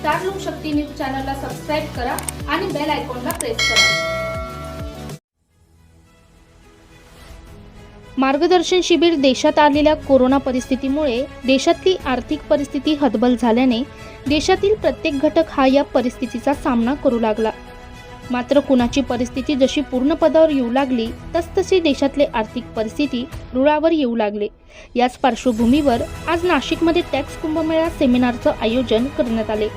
Star लोकशक्ती news चॅनलला subscribe करा आणि बेल आयकॉनला प्रेस करा। मार्गदर्शन शिबिर देशात आलेल्या कोरोना परिस्थितीमुळे देशातली आर्थिक परिस्थिती हतबल झाल्याने देशातील प्रत्येक घटक हा या परिस्थितीचा सामना करू लागला। मात्र कुणाची परिस्थिती जशी पूर्ण पदावर येऊ लागली तसतशी देशातले आर्थिक परिस्थिती रुळावर येऊ लागले। याच पार्श्वभूमीवर आज नाशिकमध्ये टॅक्स कुंभमेळा सेमिनारचं आयोजन करण्यात आले।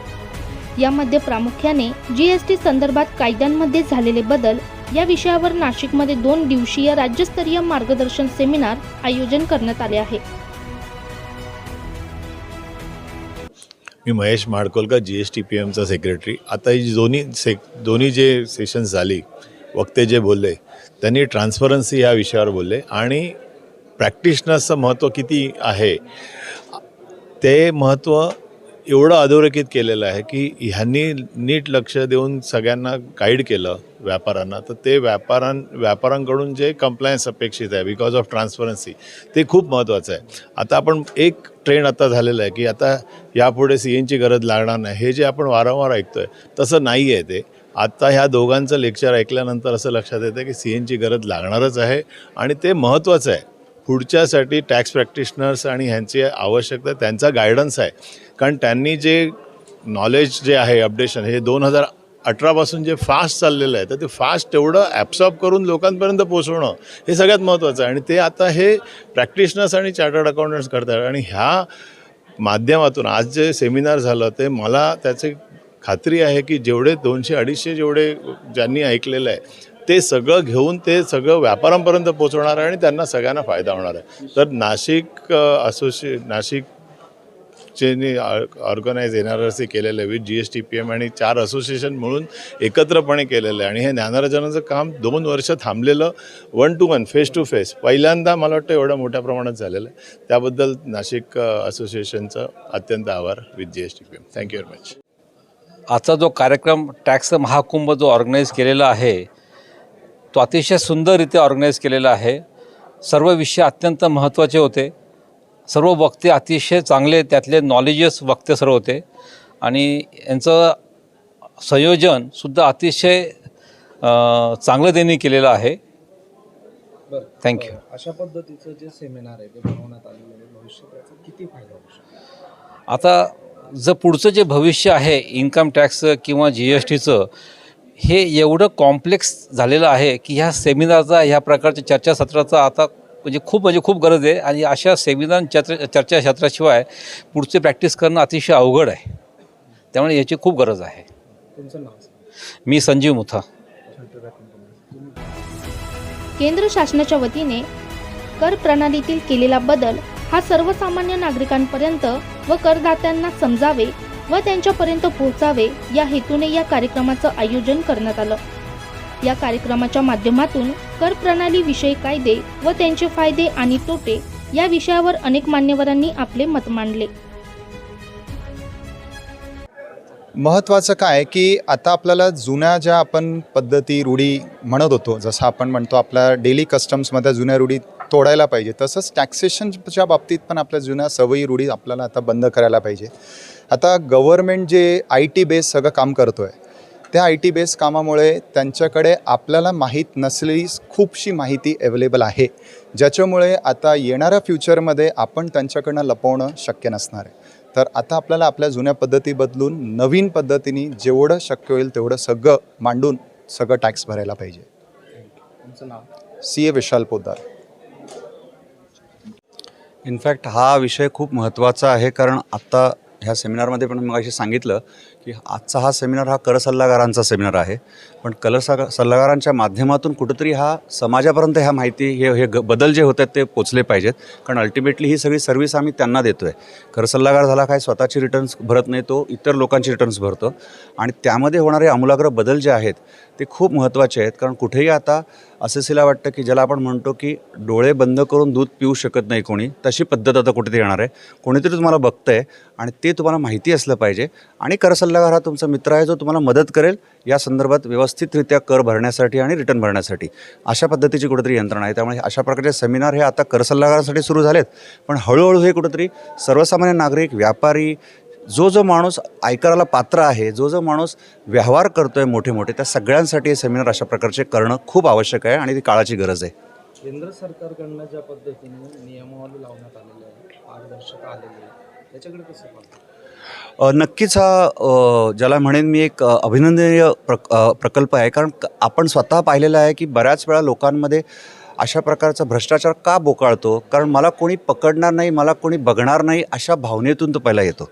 यामध्ये प्रामुख्याने जीएसटी संदर्भात कायद्यांमध्ये झालेले बदल या विषयावर नाशिकमध्ये 2 दिवसीय राज्यस्तरीय मार्गदर्शन सेमिनार आयोजन करण्यात आले आहे। मी महेश माडकोलकर GSTPMचा सेक्रेटरी। आता ही दोन्ही जे सेशन्स झाली वक्ते जे बोलले त्यांनी ट्रान्सपरन्सी या विषयावर बोलले आणि प्रॅक्टिशनर्सचं महत्त्व किती आहे ते महत्त्व एवढं अधोरेखित केलेलं आहे की ह्यांनी नीट लक्ष देऊन सगळ्यांना गाईड केलं व्यापाऱ्यांना, तर ते व्यापाऱ्यांकडून जे कंप्लायन्स अपेक्षित आहे बिकॉज ऑफ ट्रान्सपरन्सी ते खूप महत्त्वाचं आहे। आता आपण एक ट्रेंड आता झालेलं आहे की आता यापुढे CNची गरज लागणार नाही, हे जे आपण वारंवार ऐकतोय तसं नाही आहे। ते आत्ता ह्या दोघांचं लेक्चर ऐकल्यानंतर असं लक्षात येतं की CNची गरज लागणारच आहे आणि ते महत्त्वाचं आहे पुढच्यासाठी। टॅक्स प्रॅक्टिशनर्स आणि ह्यांची आवश्यकता त्यांचा गायडन्स आहे, कारण त्यांनी जे नॉलेज जे आहे अपडेशन हे 2018पासून जे फास्ट चाललेलं आहे तर ते फास्ट तेवढं ॲब्सॉर्ब करून लोकांपर्यंत पोहोचवणं हे सगळ्यात महत्त्वाचं आहे आणि ते आता हे प्रॅक्टिशनर्स आणि चार्टर्ड अकाउंटंट्स करतात। आणि ह्या माध्यमातून आज जे सेमिनार झालं ते मला त्याची खात्री आहे की जेवढे 200-250 जेवढे ज्यांनी ऐकलेलं आहे ते सगळं घेऊन ते सगळं व्यापाऱ्यांपर्यंत पोहोचवणार आहे आणि त्यांना सगळ्यांना फायदा होणार आहे। तर नाशिकचे ऑर्गनाईज NRC केलेलं आहे विथ GSTPM आणि 4 असोसिएशन म्हणून एकत्रपणे केलेलं आहे आणि हे ज्ञानार्जनाचं काम 2 वर्ष थांबलेलं 1 to 1 फेस टू फेस पहिल्यांदा मला वाटतं एवढ्या मोठ्या प्रमाणात झालेलं आहे। त्याबद्दल नाशिक असोसिएशनचं अत्यंत आभार with GSTPM। Thank you very much. आजचा जो कार्यक्रम टॅक्स महाकुंभ जो ऑर्गनाईज केलेला आहे तो अतिशय सुंदररित्या ऑर्गनाईज केलेला आहे। सर्व विषय अत्यंत महत्त्वाचे होते, सर्व वक्ते अतिशय चांगले, त्यातले नॉलेजेस वक्ते सर्व होते आणि यांचं संयोजनसुद्धा अतिशय चांगलं त्यांनी केलेलं आहे। थँक्यू। अशा पद्धतीचं जे सेमिनार आहे ते बनवण्यात आलेलं आहे, भविष्यात याचा किती फायदा होऊ शकतो? आता जर पुढचं जे भविष्य आहे इन्कम टॅक्स किंवा GSTचं हे एवढं कॉम्प्लेक्स झालेलं आहे की ह्या सेमिनारचा ह्या प्रकारच्या चर्चासत्राचा आता खूप गरज आहे आणि अशा सेमिनार चर्चासत्राशिवाय पुढचे प्रॅक्टिस करणं अतिशय अवघड आहे, त्यामुळे याची खूप गरज आहे। तुमचं नाव? मी संजीव मुथा। केंद्र शासनाच्या वतीने कर प्रणालीतील केलेला बदल हा सर्वसामान्य नागरिकांपर्यंत व करदात्यांना समजावे व त्यांच्यापर्यंत पोहोचावे या हेतूने या कार्यक्रमाचं आयोजन करण्यात आलं। या कार्यक्रमाच्या माध्यमातून कर प्रणाली विषयी कायदे व त्यांचे फायदे आणि तोटे या विषयावर अनेक मान्यवरांनी आपले मत मांडले। महत्त्वाचं काय की आता आपल्याला जुन्या ज्या आपण पद्धती रूढी म्हणत होतो, जसं आपण म्हणतो आपल्या डेली कस्टम्समध्ये जुन्या रूढी तोडायला पाहिजे, तसंच टॅक्सेशनच्या बाबतीत पण आपल्या जुन्या सवयी रूढी आपल्याला आता बंद करायला पाहिजे। आता गव्हर्मेंट जे IT बेस सगळं काम करतो आहे त्या IT बेस कामामुळे त्यांच्याकडे आपल्याला माहीत नसलेली खूपशी माहिती अवेलेबल आहे, ज्याच्यामुळे आता येणाऱ्या फ्युचरमध्ये आपण त्यांच्याकडनं लपवणं शक्य नसणार आहे। तर आता आपल्याला आपल्या जुन्या पद्धती बदलून नवीन पद्धतीने जेवढं शक्य होईल तेवढं सगळं मांडून सगळं टॅक्स भरायला पाहिजे। तुमचं नाव? CA विशाल पोद्दार। इनफॅक्ट हा विषय खूप महत्त्वाचा आहे, कारण आत्ता ह्या सेमिनारमध्ये पण मगाशी सांगितलं की आजचा हा सेमिनार हा कर सल्लागारांचा सेमिनार आहे, पण सल्लागारांच्या माध्यमातून कुठंतरी हा समाजापर्यंत ह्या माहिती हे बदल जे होतात ते पोचले पाहिजेत, कारण अल्टिमेटली ही सगळी सर्व्हिस आम्ही त्यांना देतो आहे। कर सल्लागार झाला काय स्वतःची रिटर्न्स भरत नाही, तो इतर लोकांची रिटर्न्स भरतो आणि त्यामध्ये होणारे आमूलाग्र बदल जे आहेत ते खूप महत्त्वाचे आहेत। कारण कुठेही आता असेला वाटतं की ज्याला आपण म्हणतो की डोळे बंद करून दूध पिऊ शकत नाही कोणी, तशी पद्धत आता कुठेतरी येणार आहे। कोणीतरी तुम्हाला बघतं आहे आणि ते तुम्हाला माहिती असलं पाहिजे आणि कर सल्लागार हा तुमचा मित्र आहे जो तुम्हाला मदत करेल या संदर्भात व्यवस्थितरित्या कर भरण्यासाठी आणि रिटर्न भरण्यासाठी। अशा पद्धतीची कुठेतरी यंत्रणा आहे, त्यामुळे अशा प्रकारचे सेमिनार हे आता कर सल्लागारांसाठी सुरू झालेत, पण हळूहळू हे कुठेतरी सर्वसामान्य नागरिक, व्यापारी, जो माणूस आयकराला पात्र आहे, जो माणूस व्यवहार करतो आहे मोठे मोठे, त्या सगळ्यांसाठी हे सेमिनार अशा प्रकारचे करणं खूप आवश्यक आहे आणि ती काळाची गरज आहे. केंद्र सरकारकडनं ज्या पद्धतीने नियमावली लावण्यात आलेली आहे, पारदर्शकता आलेली आहे, त्याच्याकडे कसं पाहतो? नक्कीच हा ज्याला म्हणेन मी एक अभिनंदनीय प्रकल्प आहे. कारण आपण स्वतः पाहिलेलं आहे की बऱ्याच वेळा लोकांमध्ये अशा प्रकारचा भ्रष्टाचार का बोकाळतो, कारण मला कोणी पकडणार नाही, मला कोणी बघणार नाही, अशा भावनेतून तो पहिला येतो.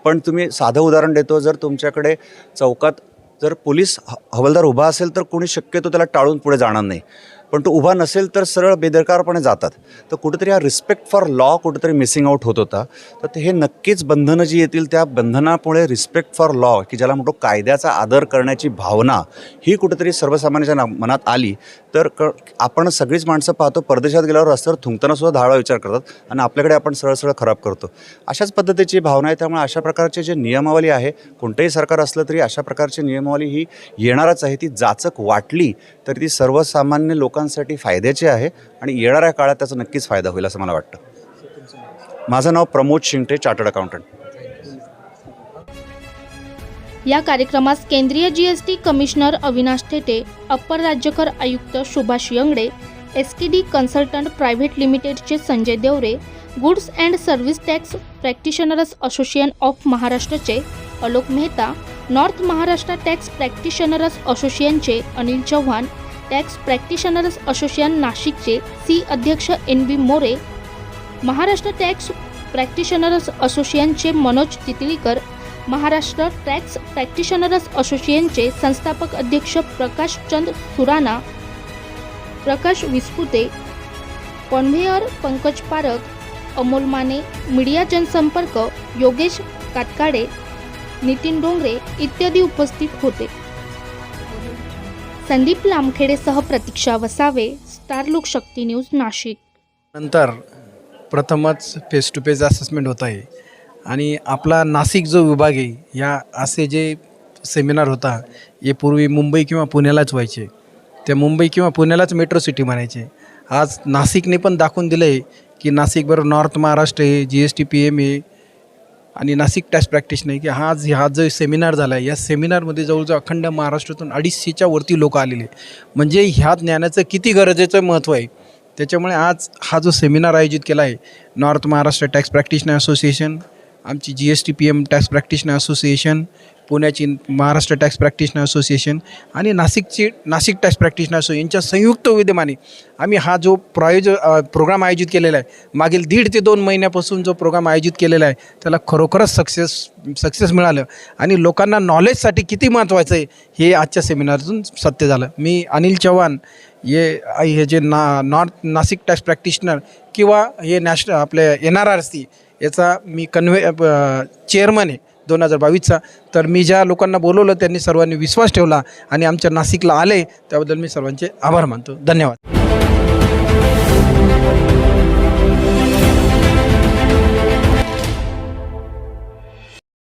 पण तुम्ही साधं उदाहरण देतो, जर तुमच्याकडे चौकात जर पोलीस हवालदार उभा असेल तर कोणी शक्यतो त्याला टाळून पुढे जाणार नाही, पण तो उभा नसेल तर सरळ बेदरकारपणे जातात. तर कुठेतरी हा रिस्पेक्ट फॉर लॉ कुठेतरी मिसिंग आउट होत होता. तर हे नक्कीच बंधनं जी येतील त्या बंधनामुळे रिस्पेक्ट फॉर लॉ, की ज्याला म्हणतो कायद्याचा आदर करण्याची भावना, ही कुठेतरी सर्वसामान्यांच्या मनात आली तर आपण सगळीच माणसं पाहतो परदेशात गेल्यावर रस्त्यावर थुंकताना सुद्धा 10 वेळा विचार करतात आणि आपल्याकडे आपण सरळ खराब करतो. अशाच पद्धतीची भावना आहे. त्यामुळे अशा प्रकारचे जे नियमावली आहे, कोणतंही सरकार असलं तरी अशा प्रकारची नियमावली ही येणारच आहे. ती जाचक वाटली तर ती सर्वसामान्य लोकांसाठी फायद्याची आहे आणि येणाऱ्या काळात त्याचा नक्कीच फायदा होईल असं मला वाटतं. माझं नाव प्रमोद शिंगटे, चार्टर्ड अकाउंटंट. या कार्यक्रमास केंद्रीय GST commissioner Avinash Thete, upper राज्यकर आयुक्त Subhash Yangde, STD consultant private लिमिटेडचे Sanjay Deore, goods and service tax practitioners association of महाराष्ट्रचे Alok Mehta, north Maharashtra tax practitioners असोसिएशनचे Anil Chavan, tax practitioners association नाशिकचे सी अध्यक्ष NB More, Maharashtra tax practitioners असोसिएशनचे मनोज तितलीकर, महाराष्ट्र टॅक्स प्रॅक्टिशनर्स असोसिएशनचे संस्थापक अध्यक्ष प्रकाश चंद सुराणा, प्रकाश विस्पुते, कॉन्व्हेयर पंकज पारक, अमोल माने, मीडिया जनसंपर्क योगेश कातकाडे, नितीन डोंगरे इत्यादी उपस्थित होते. संदीप लामखेडेसह प्रतीक्षा वसावे, स्टार लोकशक्ती न्यूज, नाशिक. नंतर प्रथमच फेस टू फेस असेसमेंट होत आहे आणि आपला नाशिक जो विभाग आहे, या असे जे सेमिनार होता हे पूर्वी मुंबई किंवा पुण्यालाच व्हायचे. त्या मुंबई किंवा पुण्यालाच मेट्रो सिटी म्हणायचे. आज नाशिकने पण दाखवून दिलं आहे की नाशिकबरोबर नॉर्थ महाराष्ट्र आहे, GSTPM आहे आणि नाशिक टॅक्स प्रॅक्टिशनर आहे. की हा जो सेमिनार झाला आहे, या सेमिनारमध्ये जवळजवळ अखंड महाराष्ट्रातून 250च्या वरती लोक आलेले. म्हणजे ह्या ज्ञानाचं किती गरजेचं महत्त्व आहे. त्याच्यामुळे आज हा जो सेमिनार आयोजित केला आहे, north Maharashtra tax practitioner association, आमची GSTPM टॅक्स प्रॅक्टिशनर असोसिएशन, पुण्याची महाराष्ट्र टॅक्स प्रॅक्टिशनर असोसिएशन आणि नाशिकची नाशिक टॅक्स प्रॅक्टिशनर असोसिएशन यांच्या संयुक्त विद्यमाने आम्ही हा जो प्रोग्राम आयोजित केलेला आहे, मागील 1.5 ते 2 महिन्यापासून जो प्रोग्राम आयोजित केलेला आहे, त्याला खरोखरच सक्सेस मिळालं आणि लोकांना नॉलेजसाठी किती महत्त्वाचं आहे हे आजच्या सेमिनारतून सत्य झालं. मी अनिल चव्हाण हे जे नॉर्थ नाशिक टॅक्स प्रॅक्टिशनर किंवा हे नॅशनल आपले NRRC याचा मी चेअरमन आहे 2022चा. तर मी ज्या लोकांना बोलवलं त्यांनी सर्वांनी विश्वास ठेवला आणि आमच्या नाशिकला आले, त्याबद्दल मी सर्वांचे आभार मानतो. धन्यवाद.